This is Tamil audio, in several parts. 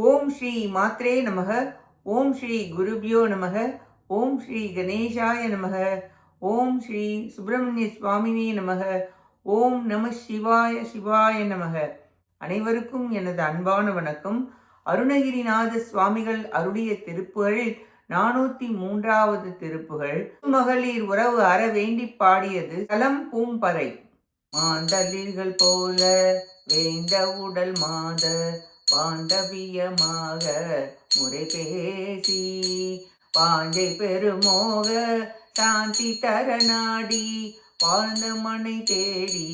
ஓம் ஸ்ரீ மாத்ரே நமக. ஓம் ஸ்ரீ குருபியோ நமக. ஓம் ஸ்ரீ கணேசாய நமக. ஓம் ஸ்ரீ சுப்பிரமணிய சுவாமினே நமக. ஓம் நம சிவாய சிவாய நமக. அனைவருக்கும் எனது அன்பான வணக்கம். அருணகிரிநாத சுவாமிகள் அருளிய திருப்புகழில் 403வது திருப்புகழ். மகளிர் உறவு அற வேண்டி பாடியது தலம் பூம்பறை. மாந்தளிர்கள் போல வேந்த உடல் மாத பாண்டவியமாக முறை பேசி பாஞ்சை பெருமோக சாந்தி தர நாடி வாழ்ந்த மனை தேடி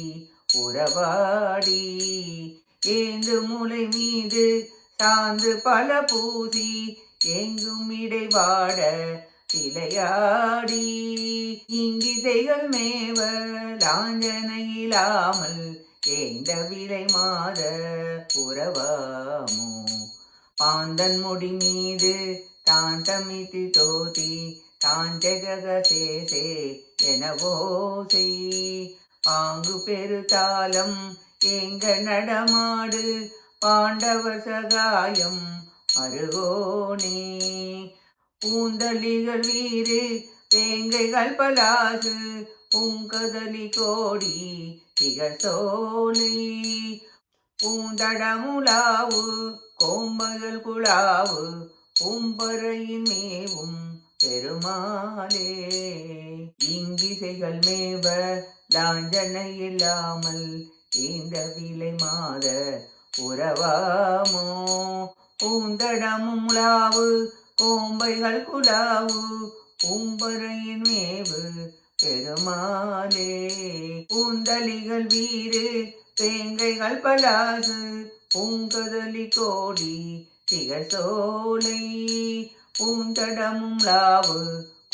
உறவாடி ஏந்து முலை மீது சாந்து பல பூசி எங்கும் இடைவாட விளையாடி இங்கிசைகள் மேவ லாஞ்சனையிலாமல் ஏந்த விலை மாத புறவாமோ பாந்தன் முடி மீது தான் தமித்து தோதி தான் ஜெகக சேசே எனவோ செய் பாங்கு பெருதாலம் எங்க நடமாடு பாண்டவர் சகாயம் அருகோனே பூந்தளிகள் வீறு வேங்கைகள் பலாசு பூங்கதலி கோடி திகசோலை பூந்தடமுலாவு கோம்பகள் குழாவு பூம்பறையின் மேவும் பெருமாளே இங்கிசைகள் மேவ லாஞ்சனை இல்லாமல் இந்த விலை மாத உறவாமோ பூந்தடமும் உலாவு கோம்பைகள் குழாவு பூம்பறையின் மேவு பெருமாளே பூந்தளிகள் வீறு வேங்கைகள் பலாசு பூங்கதலி கோடி திகசோலை பூந்தடமும் லாவு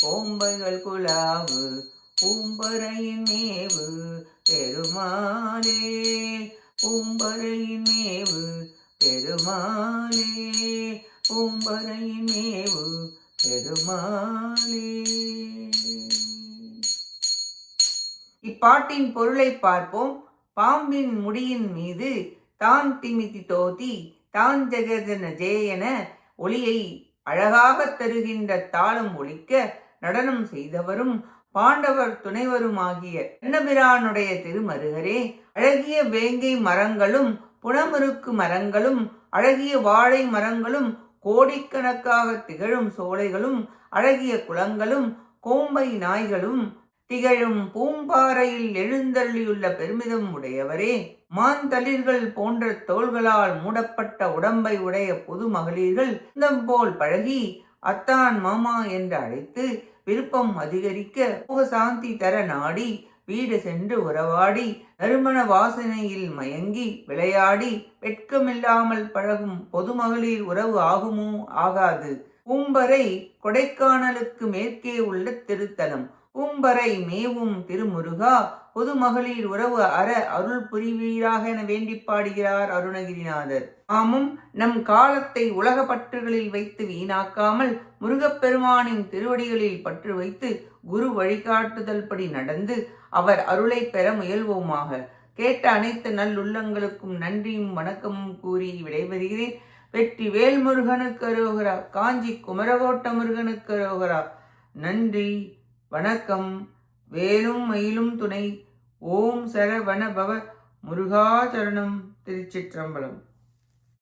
கோம்பைகள் குழாவு பூம்பறையின் மேவு பெருமாளே பூம்பறையின் மேவு பெருமாளே பூம்பறையின் மேவு பெருமாளே. இப்பாட்டின் பொருளை பார்ப்போம். பாம்பின் முடியின் மீது தான் திமிதி தோதி தான் ஜெகஜன ஜேயன ஒளியை அழகாக தருகின்ற தாளம் ஒலிக்க நடனம் செய்தவரும் பாண்டவர் துணைவருமாகிய கண்ணபிரானுடைய திருமருகரே, அழகிய வேங்கை மரங்களும் புனமருக்கு மரங்களும் அழகிய வாழை மரங்களும் கோடிக்கணக்காக திகழும் சோலைகளும் அழகிய குளங்களும் கோம்பை நாய்களும் திகழும் பூம்பாறையில் எழுந்தள்ளியுள்ள பெருமிதம் உடையவரே, மாந்தளிர்கள் போன்ற தோள்களால் மூடப்பட்ட உடம்பை உடைய பொது மகளிர்கள் போல் பழகி அத்தான் மாமா என்று அழைத்து விருப்பம் அதிகரிக்க முகசாந்தி தர நாடி வீடு சென்று உறவாடி நறுமண வாசனையில் மயங்கி விளையாடி வெட்கமில்லாமல் பழகும் பொது மகளிர் உறவு ஆகுமோ? ஆகாது. பூம்பறை கொடைக்கானலுக்கு மேற்கே உள்ள திருத்தலம். பூம்பறை மேவும் திருமுருகா, பொது மகளிர் உறவு அற அருள் புரிவீராக என வேண்டி பாடுகிறார் அருணகிரிநாதர். நாமும் நம் காலத்தை உலக பற்றுகளில் வைத்து வீணாக்காமல் முருகப்பெருமானின் திருவடிகளில் பற்று வைத்து குரு வழிகாட்டுதல் படி நடந்து அவர் அருளை பெற முயல்வோமாக. கேட்ட அனைத்து நல்லுள்ளங்களுக்கும் நன்றியும் வணக்கமும் கூறி விடைபெறுகிறேன். வெற்றி வேல் முருகனுக்கு அரோகரா. காஞ்சி குமரகோட்ட முருகனுக்கு அரோகரா. நன்றி, வணக்கம். வேலும் மயிலும் துணை. ஓம் சரவண பவ. முருகாச்சரணம். திருச்சிற்றம்பலம்.